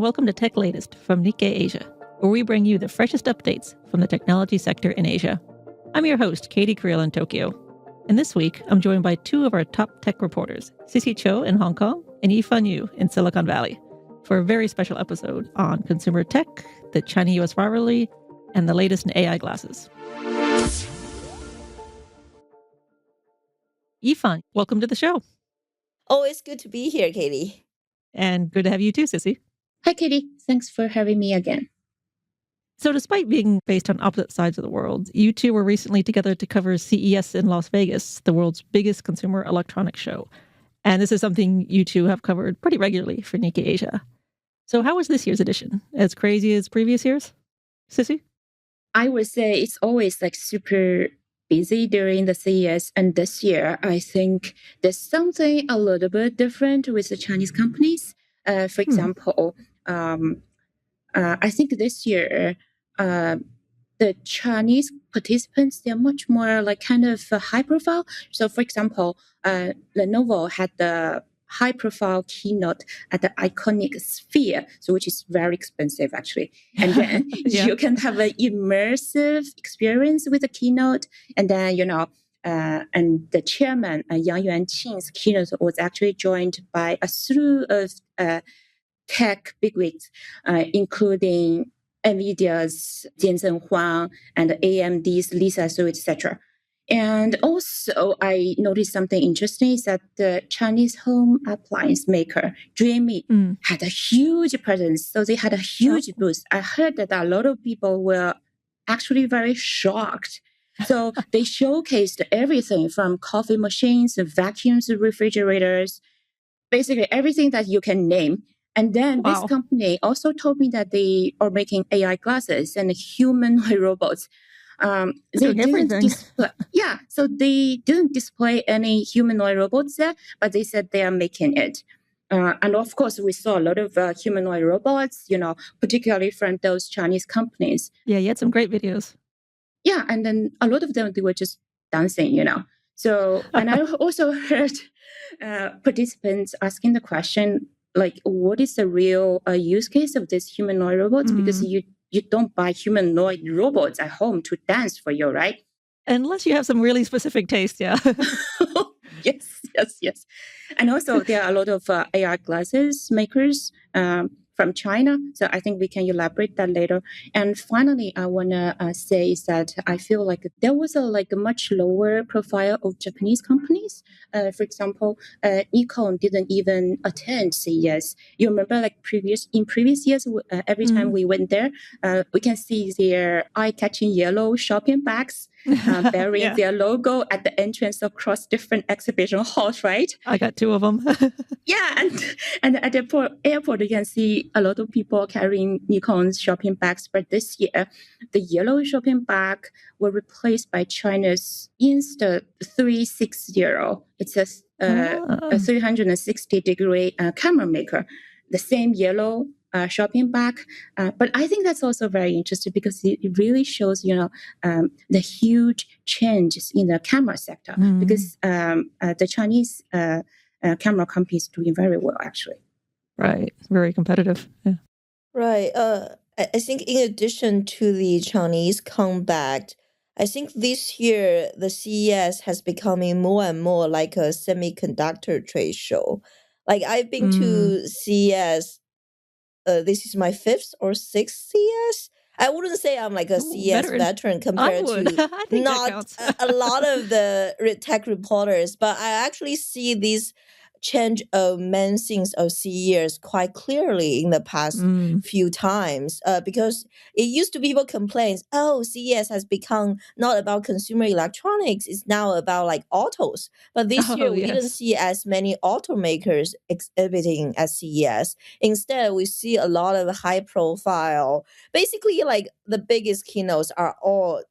and welcome to Tech Latest from Nikkei Asia, where we bring you the freshest updates from the technology sector in Asia. I'm your host, Katey Creel in Tokyo. And this week, I'm joined by two of our top tech reporters, Cissy Zhou in Hong Kong and Yifan Yu in Silicon Valley, for a very special episode on consumer tech, the China-U.S. rivalry, and the latest in AI glasses. Yifan, welcome to the show. Always good to be here, Katey. And good to have you too, Cissy. Hi, Katey. Thanks for having me again. So despite being based on opposite sides of the world, you two were recently together to cover CES in Las Vegas, the world's biggest consumer electronics show. And this is something you two have covered pretty regularly for Nikkei Asia. So how was this year's edition? As crazy as previous years? Cissy? I would say it's always super busy during the CES. And this year, I think there's something a little bit different with the Chinese companies. For example, I think this year, the Chinese participants, they're much more high profile. So for example, Lenovo had the high profile keynote at the iconic Sphere, so which is very expensive actually. And then you can have an immersive experience with the keynote. And then, and the chairman, Yang Yuanqing's keynote was actually joined by a slew of tech bigwigs, including NVIDIA's Jensen Huang and AMD's Lisa Su, etc. And also, I noticed something interesting is that the Chinese home appliance maker, Dreamy, had a huge presence. So they had a huge booth. I heard that a lot of people were actually very shocked. So they showcased everything from coffee machines, vacuums, refrigerators, basically everything that you can name. And then this company also told me that they are making AI glasses and humanoid robots. They didn't display, so they didn't display any humanoid robots there, but they said they are making it. And of course, we saw a lot of humanoid robots, particularly from those Chinese companies. Yeah, you had some great videos. Yeah, and then a lot of them, they were just dancing, So, and I also heard participants asking the question, what is the real use case of this humanoid robots? Because you don't buy humanoid robots at home to dance for you, right? Unless you have some really specific taste, yeah. Yes. And also there are a lot of AR glasses makers from China. So I think we can elaborate that later. And finally, I want to say is that I feel like there was a much lower profile of Japanese companies. For example, Nikon didn't even attend CES. You remember in previous years, every time we went there, we can see their eye-catching yellow shopping bags bearing their logo at the entrance across different exhibition halls, right? I got two of them. And at the airport, you can see a lot of people carrying Nikon's shopping bags. But this year, the yellow shopping bag were replaced by China's Insta360. It's a 360-degree camera maker. The same yellow shopping bag. But I think that's also very interesting because it really shows, the huge changes in the camera sector because the Chinese camera companies doing very well, actually. Right. Very competitive. Yeah. Right. I think in addition to the Chinese comeback, I think this year the CES has becoming more and more like a semiconductor trade show. I've been to CES. This is my 5th or 6th CES. I wouldn't say I'm a CES veteran compared to not a lot of the tech reporters, but I actually see these change of main things of CES quite clearly in the past few times because it used to be people complain, CES has become not about consumer electronics, it's now about autos. But this year we didn't see as many automakers exhibiting at CES. Instead, we see a lot of high profile, basically the biggest keynotes are all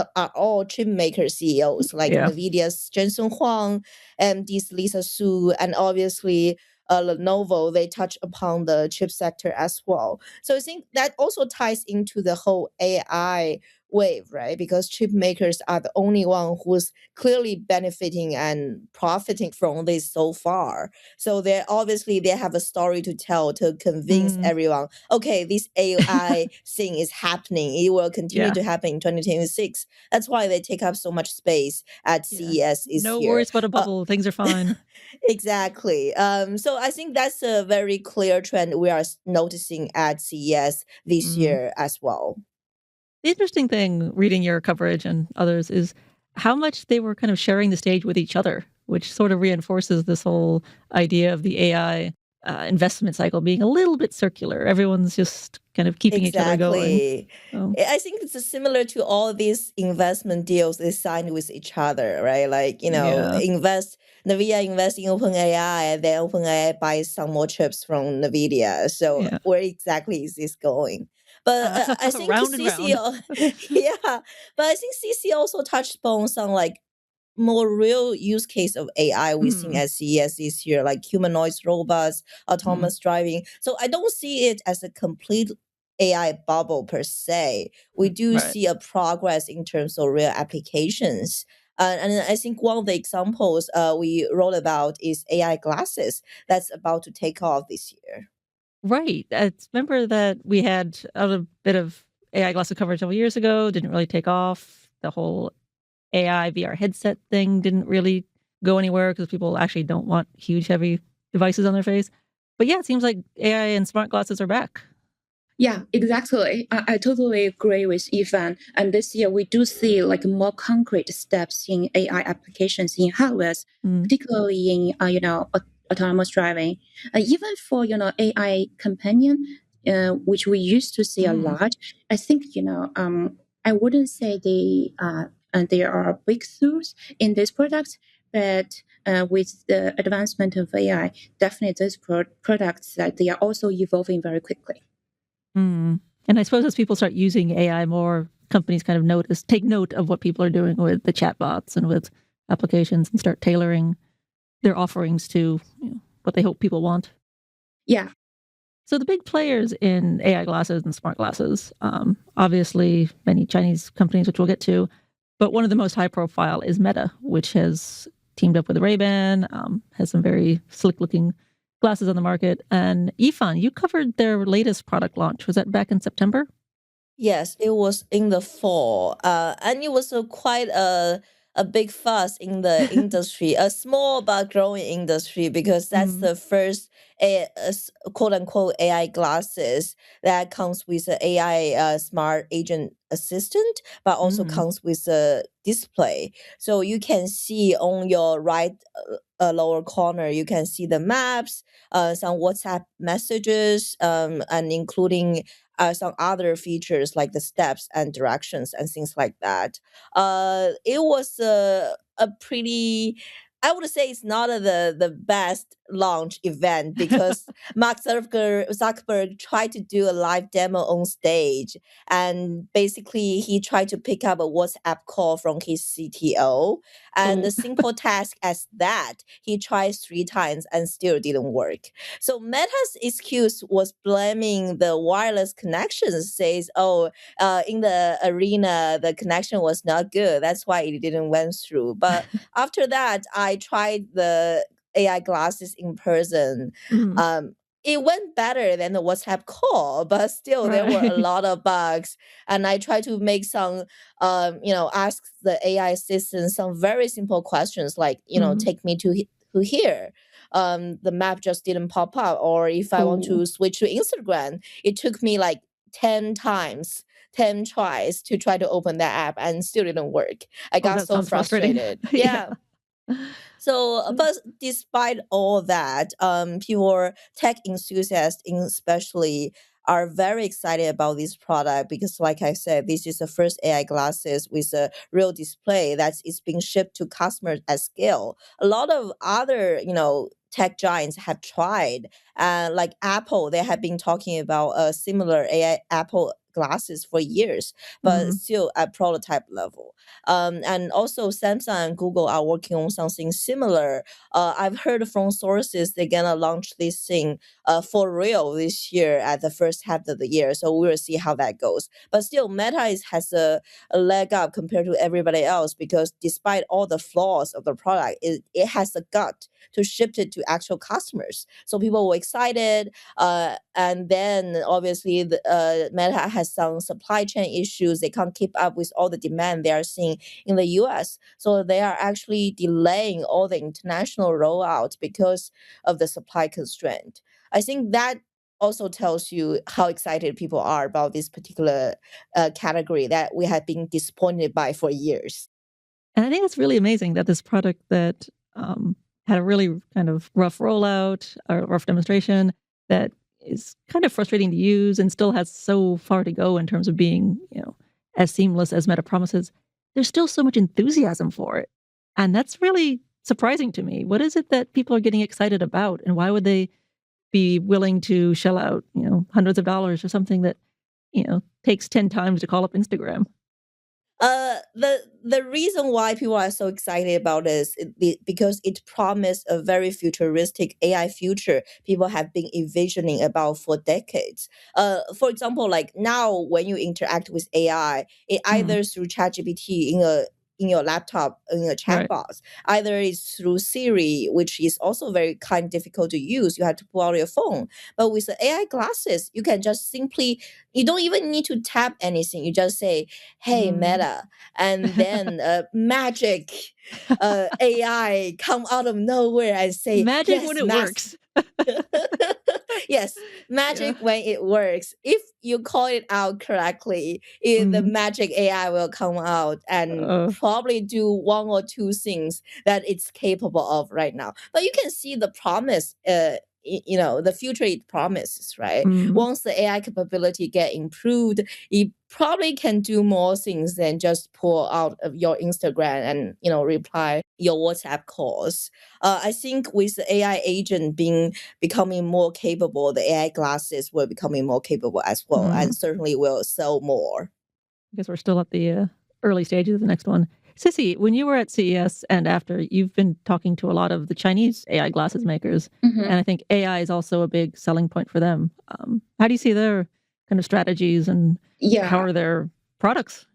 are all chip maker CEOs NVIDIA's Jensen Huang, AMD's Lisa Su, and obviously Lenovo. They touch upon the chip sector as well. So I think that also ties into the whole AI wave, right? Because chip makers are the only one who's clearly benefiting and profiting from this so far. So they have a story to tell to convince everyone, okay, this AI thing is happening. It will continue to happen in 2026. That's why they take up so much space at CES this no year. worries about a bubble. Things are fine. Exactly. So I think that's a very clear trend we are noticing at CES this year as well. The interesting thing reading your coverage and others is how much they were kind of sharing the stage with each other, which sort of reinforces this whole idea of the AI investment cycle being a little bit circular. Everyone's just kind of keeping each other going. I think it's similar to all these investment deals they signed with each other, right? Like, NVIDIA invest in OpenAI, and then OpenAI buys some more chips from NVIDIA. So where exactly is this going? But I think round and Cissy, round. but I think Cissy also touched upon some like more real use case of AI we've seen at CES this year, like humanoid robots, autonomous driving. So I don't see it as a complete AI bubble per se. We do see a progress in terms of real applications. And I think one of the examples we wrote about is AI glasses that's about to take off this year. Right. I remember that we had a bit of AI glasses coverage several years ago, didn't really take off. The whole AI VR headset thing didn't really go anywhere because people actually don't want huge, heavy devices on their face. But yeah, it seems like AI and smart glasses are back. Yeah, exactly. I totally agree with Yifan. And this year we do see like more concrete steps in AI applications in hardware, particularly in autonomous driving. Even for AI companion, which we used to see a lot. I think I wouldn't say there are breakthroughs in these products, but with the advancement of AI, definitely those products that they are also evolving very quickly. And I suppose as people start using AI more, companies kind of take note of what people are doing with the chatbots and with applications and start tailoring their offerings to what they hope people want. Yeah. So the big players in AI glasses and smart glasses, obviously many Chinese companies, which we'll get to, but one of the most high profile is Meta, which has teamed up with Ray-Ban, has some very slick looking glasses on the market. And Yifan, you covered their latest product launch. Was that back in September? Yes, it was in the fall. And it was quite a big fuss in the industry, a small but growing industry, because that's the first quote unquote AI glasses that comes with an AI smart agent assistant, but also comes with a display. So you can see on your right lower corner, you can see the maps, some WhatsApp messages, and including some other features like the steps and directions and things like that. It was a pretty, I would say it's not the best launch event because Mark Zuckerberg tried to do a live demo on stage, and basically he tried to pick up a WhatsApp call from his CTO, and the simple task as that he tried 3 times and still didn't work. So Meta's excuse was blaming the wireless connections, says, in the arena, the connection was not good. That's why it didn't went through. But after that, I tried the AI glasses in person. It went better than the WhatsApp call, but still there were a lot of bugs. And I tried to make some, ask the AI assistant some very simple questions like, take me to here. The map just didn't pop up. Or if I want to switch to Instagram, it took me like 10 times, 10 tries to try to open that app and still didn't work. I got so frustrated. Yeah. So, but despite all that, people, tech enthusiasts especially, are very excited about this product because, like I said, this is the first AI glasses with a real display that is being shipped to customers at scale. A lot of other, tech giants have tried, like Apple, they have been talking about a similar AI Apple glasses for years, but still at prototype level. And also Samsung and Google are working on something similar. I've heard from sources they're gonna launch this thing for real this year at the first half of the year. So we will see how that goes. But still, has a leg up compared to everybody else because despite all the flaws of the product, it has the gut to ship it to actual customers. So people were excited. And then obviously Meta has some supply chain issues. They can't keep up with all the demand they are seeing in the US. So they are actually delaying all the international rollout because of the supply constraint. I think that also tells you how excited people are about this particular category that we have been disappointed by for years. And I think it's really amazing that this product that had a really kind of rough rollout or rough demonstration that is kind of frustrating to use and still has so far to go in terms of being, as seamless as Meta promises. There's still so much enthusiasm for it. And that's really surprising to me. What is it that people are getting excited about? And why would they be willing to shell out, hundreds of dollars for something that, takes 10 times to call up Instagram? The reason why people are so excited about this is because it promised a very futuristic AI future people have been envisioning about for decades. For example, like now when you interact with AI, it either through ChatGPT in your laptop in a chat box, either it's through Siri, which is also very kind of difficult to use. You have to pull out your phone. But with the AI glasses, you can just simply, you don't even need to tap anything. You just say, "Hey, Meta," and then magic AI come out of nowhere and say, magic "Yes, when it works." Yes, magic when it works. If you call it out correctly, the magic AI will come out and probably do one or two things that it's capable of right now. But you can see the promise, the future it promises, right? Once the AI capability get improved, it probably can do more things than just pull out of your Instagram and reply your WhatsApp calls. I think with the AI agent becoming more capable, the AI glasses will becoming more capable as well, and certainly will sell more. I guess we're still at the early stages of the next one. Cissy, when you were at CES and after, you've been talking to a lot of the Chinese AI glasses makers, and I think AI is also a big selling point for them. How do you see their kind of strategies and how are their products?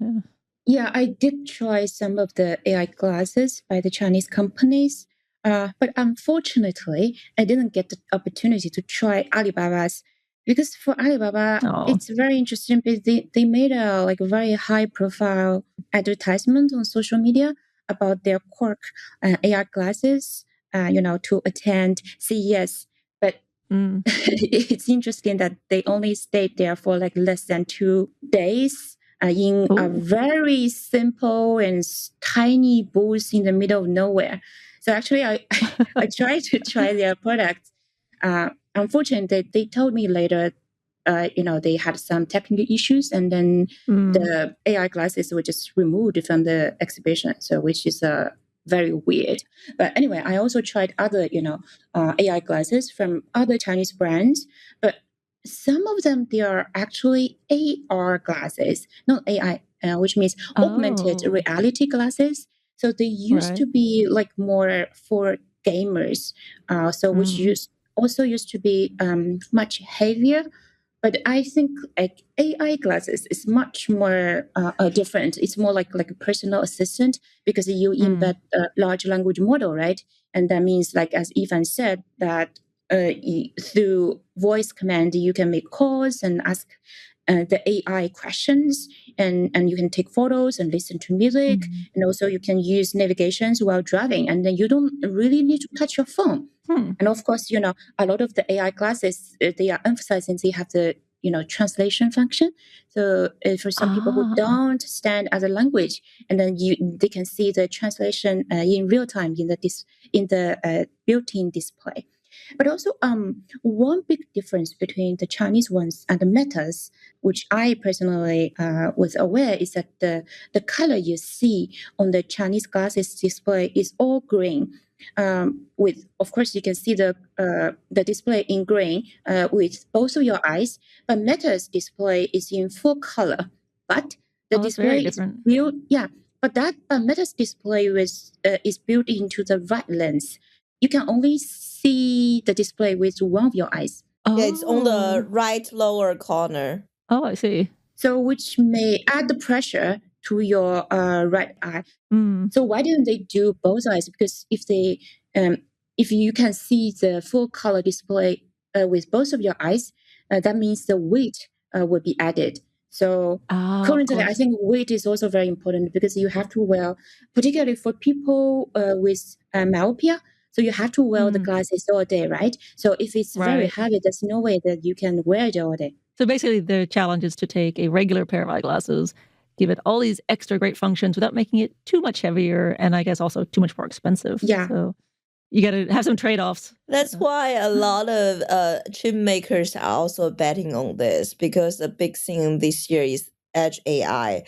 Yeah, I did try some of the AI glasses by the Chinese companies, but unfortunately, I didn't get the opportunity to try Alibaba's because for Alibaba, it's very interesting because they made a very high profile advertisement on social media about their Quark AR glasses, to attend CES. But it's interesting that they only stayed there for less than 2 days in a very simple and tiny booth in the middle of nowhere. So actually, I tried to try their product. Unfortunately, they told me later, they had some technical issues, and then the AI glasses were just removed from the exhibition. So which is very weird. But anyway, I also tried other, AI glasses from other Chinese brands, but some of them, they are actually AR glasses, not AI, which means augmented reality glasses. So they used to be more for gamers. Which used to be much heavier. But I think AI glasses is much more different. It's more like a personal assistant because you embed a large language model, right? And that means, as Yifan said, that through voice command, you can make calls and ask the AI questions, and you can take photos and listen to music, and also you can use navigations while driving, and then you don't really need to touch your phone. And of course, a lot of the AI classes, they are emphasizing they have the translation function. So for some people who don't understand other language, and then they can see the translation in real time in the built-in display. But also, one big difference between the Chinese ones and the Metas, which I personally was aware, is that the color you see on the Chinese glasses display is all green. with, of course, you can see the display in green with both of your eyes, but Meta's display is in full color. But the that's very display is different. built, but Meta's display is built into the right lens. You can only see the display with one of your eyes. Yeah, it's on the right lower corner. Oh, I see. So which may add the pressure to your right eye. Mm. So why didn't they do both eyes? Because if you can see the full color display with both of your eyes, that means the weight will be added. So currently, I think weight is also very important because you have to wear, particularly for people with myopia. So you have to wear the glasses all day, right? So if it's very heavy, there's no way that you can wear it all day. So basically, the challenge is to take a regular pair of eyeglasses, give it all these extra great functions without making it too much heavier, and I guess also too much more expensive. Yeah. So you got to have some trade-offs. That's why a lot of chip makers are also betting on this, because the big thing this year is edge AI.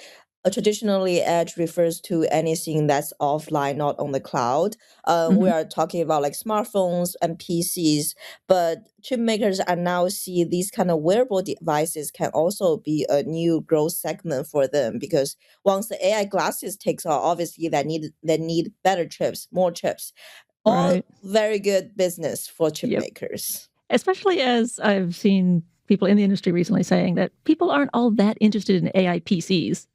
Traditionally, edge refers to anything that's offline, not on the cloud. We are talking about like smartphones and PCs, but chip makers are now see these kind of wearable devices can also be a new growth segment for them, because once the AI glasses takes off, obviously they need better chips, more chips. All very good business for chip makers. Especially as I've seen people in the industry recently saying that people aren't all that interested in AI PCs.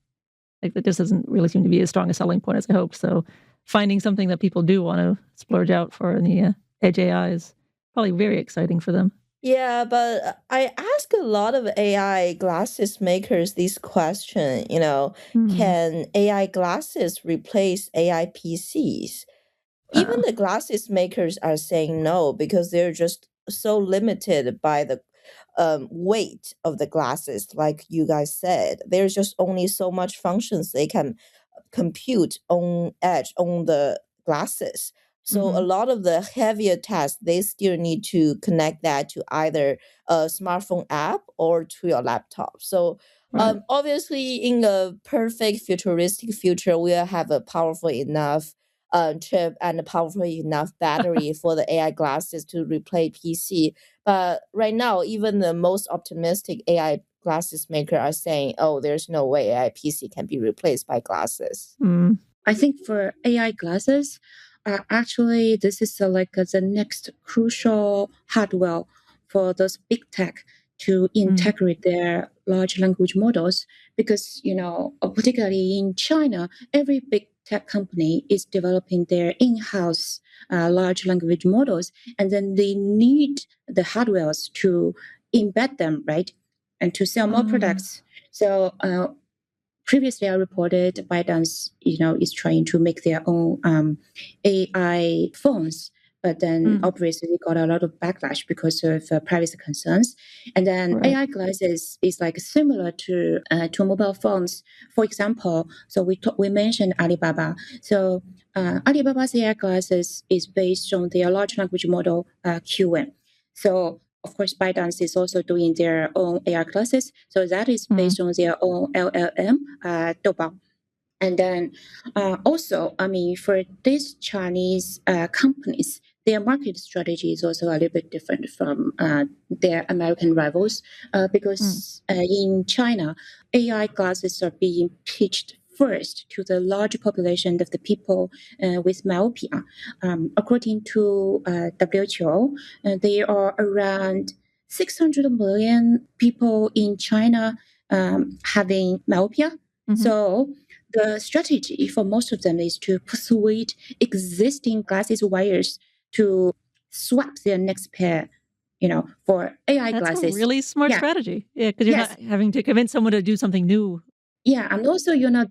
Like that just doesn't really seem to be as strong a selling point as I hoped. So finding something that people do want to splurge out for in the edge AI is probably very exciting for them. Yeah, but I ask a lot of AI glasses makers this question, can AI glasses replace AI PCs? Even the glasses makers are saying no, because they're just so limited by the weight of the glasses. Like you guys said, there's just only so much functions they can compute on edge on the glasses. So a lot of the heavier tasks, they still need to connect that to either a smartphone app or to your laptop. So obviously, in a perfect futuristic future, we'll have a powerful enough chip and a powerful enough battery for the AI glasses to replace PC. But right now, even the most optimistic AI glasses maker are saying, oh, there's no way AI PC can be replaced by glasses. I think for AI glasses, actually, this is the next crucial hardware for those big tech to integrate their large language models, because, particularly in China, every big tech company is developing their in-house large language models, and then they need the hardwares to embed them, right? And to sell more products. So previously I reported ByteDance, is trying to make their own AI phones, but then obviously they got a lot of backlash because of privacy concerns. And then AI glasses is like similar to mobile phones. For example, so we mentioned Alibaba. So Alibaba's AI glasses is based on their large language model QN. So of course, ByteDance is also doing their own AI classes. So that is based on their own LLM, Doubao. And then also, for these Chinese companies, their market strategy is also a little bit different from their American rivals, because in China, AI glasses are being pitched first to the large population of the people with myopia. According to WHO, there are around 600 million people in China having myopia. So the strategy for most of them is to persuade existing glasses wearers to swap their next pair, for AI glasses. That's a really smart strategy. Yeah, because you're not having to convince someone to do something new. Yeah, and also, in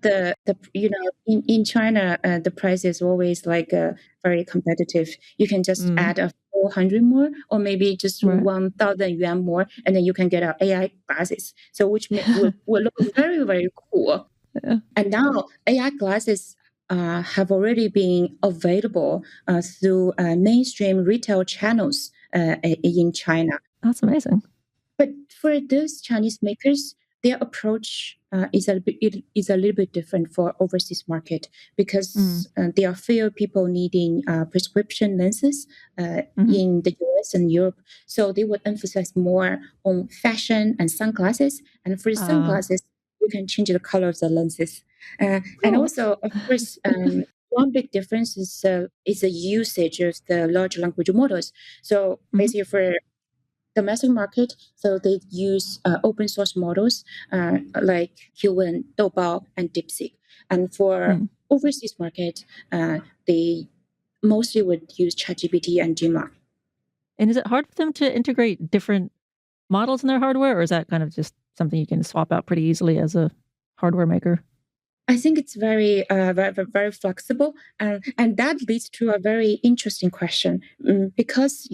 China, the price is always very competitive. You can just add a 400 more, or maybe just 1,000 yuan more, and then you can get AI glasses. So which will look very, very cool. Yeah. And now AI glasses have already been available through mainstream retail channels in China. That's amazing. But for those Chinese makers, their approach is a little bit different for overseas market because there are fewer people needing prescription lenses in the US and Europe. So they would emphasize more on fashion and sunglasses. And for the sunglasses, you can change the color of the lenses. And also, of course, one big difference is the usage of the large language models. So basically for domestic market, so they use open source models like Huan, Doubao, and DeepSeek. And for overseas market, they mostly would use ChatGPT and Gemini. And is it hard for them to integrate different models in their hardware, or is that kind of just something you can swap out pretty easily as a hardware maker? I think it's very, very flexible, and that leads to a very interesting question because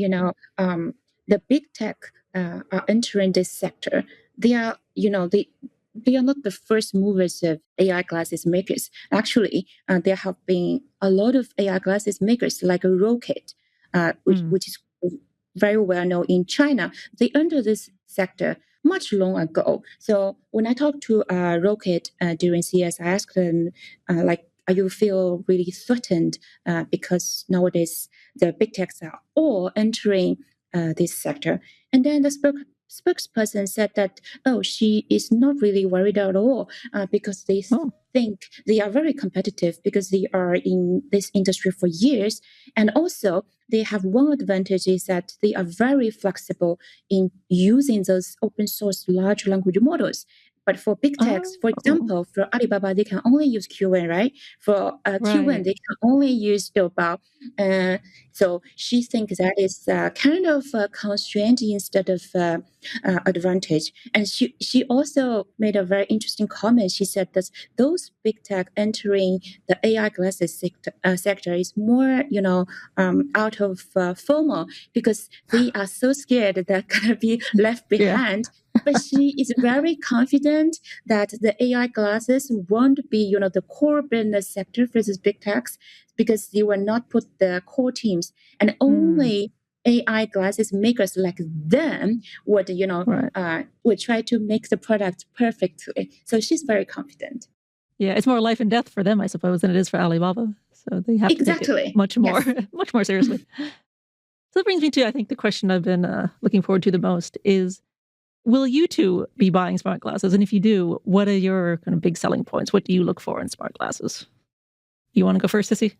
the big tech are entering this sector. They are, they are not the first movers of AI glasses makers. Actually, there have been a lot of AI glasses makers like Rocket, which is very well known in China. They entered this sector much long ago. So when I talked to Rocket during CS, I asked them, are you feel really threatened because nowadays the big techs are all entering this sector? And then the spokesperson said that, she is not really worried at all because they think they are very competitive because they are in this industry for years. And also, they have one advantage is that they are very flexible in using those open source large language models. But for big techs, for example, for Alibaba, they can only use Qwen, right? For Qwen, they can only use Doubao. So she thinks that is kind of a constraint instead of advantage. And she also made a very interesting comment. She said that those big tech entering the AI glasses sector is more, out of FOMO because they are so scared that they're going to be left behind. But she is very confident that the AI glasses won't be, the core business sector for these big techs because they will not put the core teams and only AI glasses makers like them would, would try to make the product perfectly. So she's very confident. Yeah, it's more life and death for them, I suppose, than it is for Alibaba. So they have to take it much more, much more seriously. So that brings me to, I think, the question I've been looking forward to the most is, will you two be buying smart glasses? And if you do, what are your kind of big selling points? What do you look for in smart glasses? You want to go first, Cissy?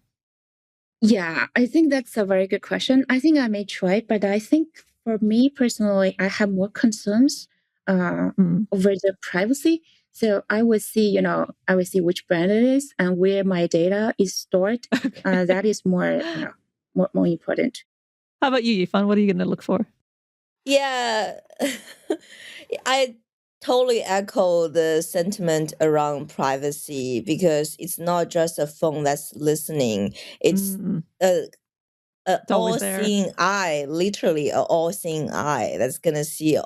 Yeah, I think that's a very good question. I think I may try, but I think for me personally, I have more concerns over the privacy. So I will see, which brand it is and where my data is stored. Okay. That is more important. How about you, Yifan? What are you going to look for? Yeah, I totally echo the sentiment around privacy because it's not just a phone that's listening. It's all-seeing eye, literally an all-seeing eye that's going to see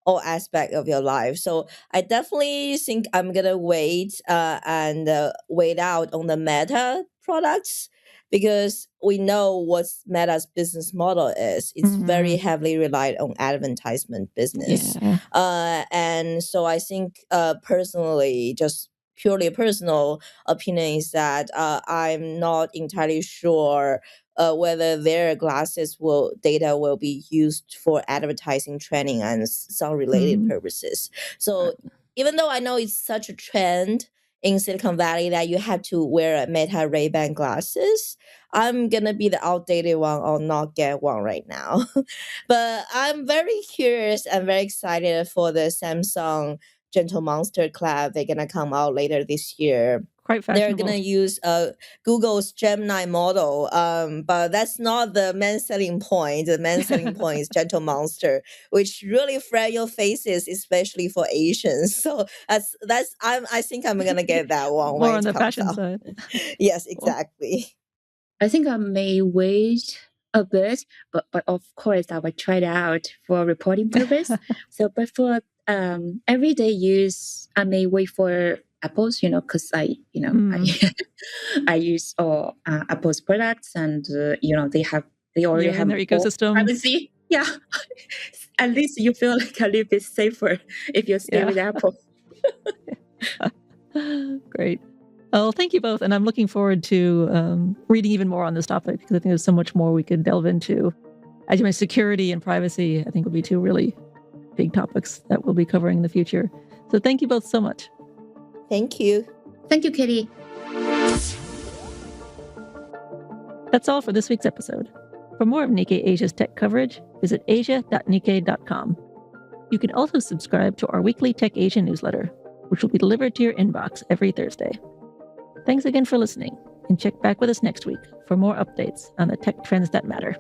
all aspects of your life. So I definitely think I'm going to wait and wait out on the Meta products because we know what Meta's business model is. It's very heavily relied on advertisement business. Yeah. And so I think personally, just purely personal opinion is that I'm not entirely sure whether their glasses data will be used for advertising, training, and some related purposes. So even though I know it's such a trend in Silicon Valley that you have to wear a Meta Ray-Ban glasses, I'm gonna be the outdated one or not get one right now. But I'm very curious and very excited for the Samsung Gentle Monster collab. They're gonna come out later this year. Quite fashionable. They're gonna use Google's Gemini model, but that's not the main selling point. The main selling point is Gentle Monster, which really fret your faces, especially for Asians. So I think I'm gonna get that one. More on the fashion side. Yes, exactly. I think I may wait a bit, but of course I will try it out for reporting purpose. But for everyday use, I may wait for Apple's, because I use all Apple's products, and they already have their ecosystem privacy. Yeah, at least you feel like a little bit safer if you stay with Apple. Great. Well, thank you both. And I'm looking forward to reading even more on this topic because I think there's so much more we could delve into. As you mentioned, security and privacy, I think will be two really big topics that we'll be covering in the future. So thank you both so much. Thank you. Thank you, Katey. That's all for this week's episode. For more of Nikkei Asia's tech coverage, visit asia.nikkei.com. You can also subscribe to our weekly Tech Asia newsletter, which will be delivered to your inbox every Thursday. Thanks again for listening, and check back with us next week for more updates on the tech trends that matter.